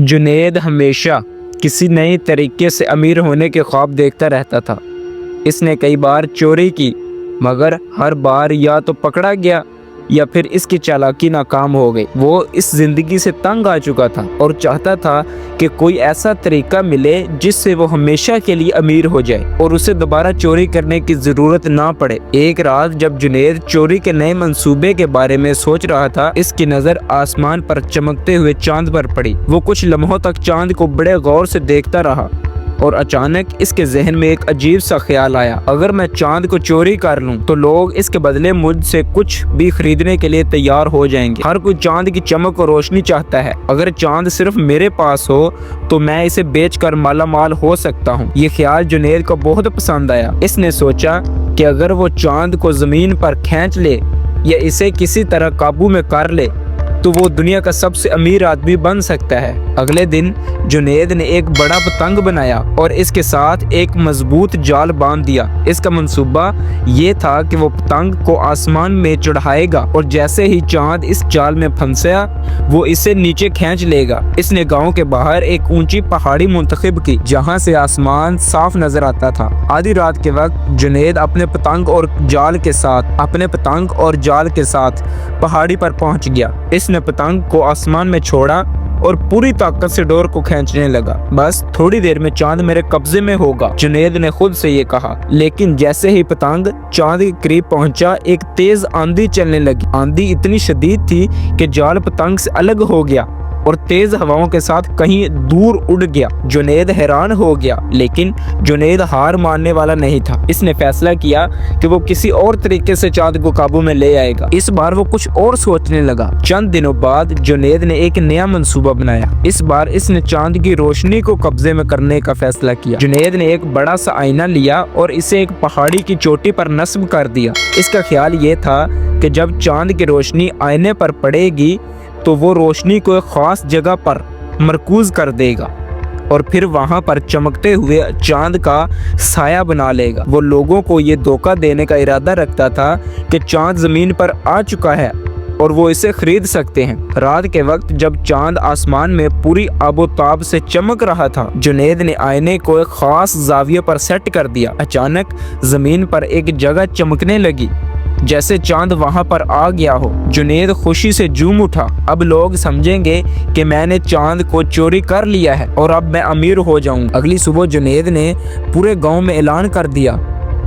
जुनैद हमेशा किसी नए तरीके से अमीर होने के ख्वाब देखता रहता था। इसने कई बार चोरी की, मगर हर बार या तो पकड़ा गया या फिर इसकी चालाकी नाकाम हो गई। वो इस ज़िंदगी से तंग आ चुका था और चाहता था कि कोई ऐसा तरीका मिले जिससे वो हमेशा के लिए अमीर हो जाए और उसे दोबारा चोरी करने की ज़रूरत ना पड़े। एक रात जब जुनैद चोरी के नए मंसूबे के बारे में सोच रहा था, इसकी नज़र आसमान पर चमकते हुए चांद पर पड़ी। वो कुछ लम्हों तक चांद को बड़े गौर से देखता रहा और अचानक इसके जहन में एक अजीब सा ख्याल आया। अगर मैं चांद को चोरी कर लूं तो लोग इसके बदले मुझसे कुछ भी खरीदने के लिए तैयार हो जाएंगे। हर कोई चांद की चमक और रोशनी चाहता है। अगर चांद सिर्फ मेरे पास हो तो मैं इसे बेचकर माला माल हो सकता हूं। ये ख्याल जुनैद को बहुत पसंद आया। इसने सोचा कि अगर वो चांद को जमीन पर खींच ले या इसे किसी तरह काबू में कर ले तो वो दुनिया का सबसे अमीर आदमी बन सकता है। अगले दिन जुनैद ने एक बड़ा पतंग बनाया और इसके साथ एक मजबूत जाल बांध दिया। इसका मंसूबा ये था कि वो पतंग को आसमान में चढ़ाएगा और जैसे ही चांद इस जाल में फंसा वो इसे नीचे खींच लेगा। इसने गांव के बाहर एक ऊंची पहाड़ी मुंतखब की जहां से आसमान साफ नजर आता था। आधी रात के वक्त जुनैद अपने पतंग और जाल के साथ पहाड़ी पर पहुंच गया। इसने पतंग को आसमान में छोड़ा और पूरी ताकत से डोर को खींचने लगा। बस थोड़ी देर में चांद मेरे कब्जे में होगा, जुनैद ने खुद से ये कहा। लेकिन जैसे ही पतंग चांद के करीब पहुंचा, एक तेज आंधी चलने लगी। आंधी इतनी शदीद थी कि जाल पतंग से अलग हो गया और तेज हवाओं के साथ कहीं दूर उड़ गया। जुनैद हैरान हो गया, लेकिन जुनैद हार मानने वाला नहीं था। इसने फैसला किया कि वो किसी और तरीके से चांद को काबू में ले आएगा। इस बार वो कुछ और सोचने लगा। चंद दिनों बाद जुनैद ने एक नया मंसूबा बनाया। इस बार इसने चांद की रोशनी को कब्जे में करने का फैसला किया। जुनैद ने एक बड़ा सा आईना लिया और इसे एक पहाड़ी की चोटी पर नस्ब कर दिया। इसका ख्याल ये था कि जब चांद की रोशनी आईने पर पड़ेगी तो वो रोशनी को एक खास जगह पर मरकूज कर देगा और फिर वहां पर चमकते हुए चांद का साया बना लेगा। वो लोगों को ये धोखा देने का इरादा रखता था कि चांद जमीन पर आ चुका है और वो इसे खरीद सकते हैं। रात के वक्त जब चांद आसमान में पूरी आबोताब से चमक रहा था, जुनैद ने आईने को एक खास जाविये पर सेट कर दिया। अचानक जमीन पर एक जगह चमकने लगी जैसे चांद वहां पर आ गया हो। जुनैद खुशी से झूम उठा। अब लोग समझेंगे कि मैंने चांद को चोरी कर लिया है और अब मैं अमीर हो जाऊंगा। अगली सुबह जुनैद ने पूरे गांव में ऐलान कर दिया,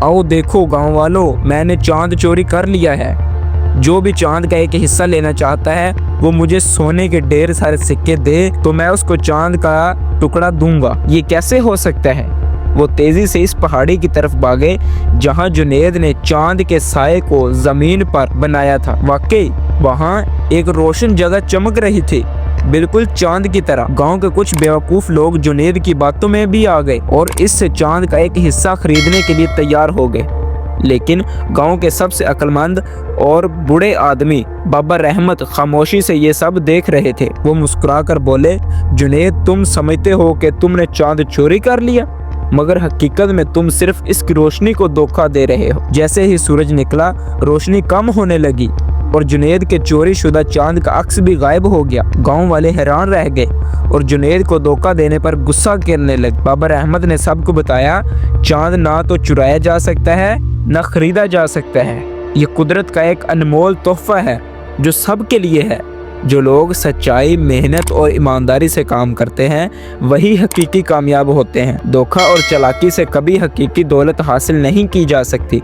आओ देखो गांव वालों, मैंने चांद चोरी कर लिया है। जो भी चांद का एक हिस्सा लेना चाहता है वो मुझे सोने के ढेर सारे सिक्के दे तो मैं उसको चांद का टुकड़ा दूंगा। ये कैसे हो सकता है? वो तेजी से इस पहाड़ी की तरफ भागे जहां जुनैद ने चांद के साए को जमीन पर बनाया था। वाकई वहां एक रोशन जगह चमक रही थी, बिल्कुल चांद की तरह। गांव के कुछ बेवकूफ लोग जुनैद की बातों में भी आ गए और इससे चांद का एक हिस्सा खरीदने के लिए तैयार हो गए। लेकिन गांव के सबसे अक्लमंद और बूढ़े आदमी बाबा रहमत खामोशी से ये सब देख रहे थे। वो मुस्कुराकर बोले, जुनैद, तुम समझते हो कि तुमने चांद चोरी कर लिया, मगर हकीकत में तुम सिर्फ इसकी रोशनी को धोखा दे रहे हो। जैसे ही सूरज निकला, रोशनी कम होने लगी और जुनैद के चोरी शुदा चांद का अक्स भी गायब हो गया। गांव वाले हैरान रह गए और जुनैद को धोखा देने पर गुस्सा करने लगे। बाबा रहमत ने सबको बताया, चांद ना तो चुराया जा सकता है न खरीदा जा सकता है। ये कुदरत का एक अनमोल तोहफा है जो सबके लिए है। जो लोग सच्चाई, मेहनत और ईमानदारी से काम करते हैं वही हकीकी कामयाब होते हैं। धोखा और चालाकी से कभी हकीकी दौलत हासिल नहीं की जा सकती।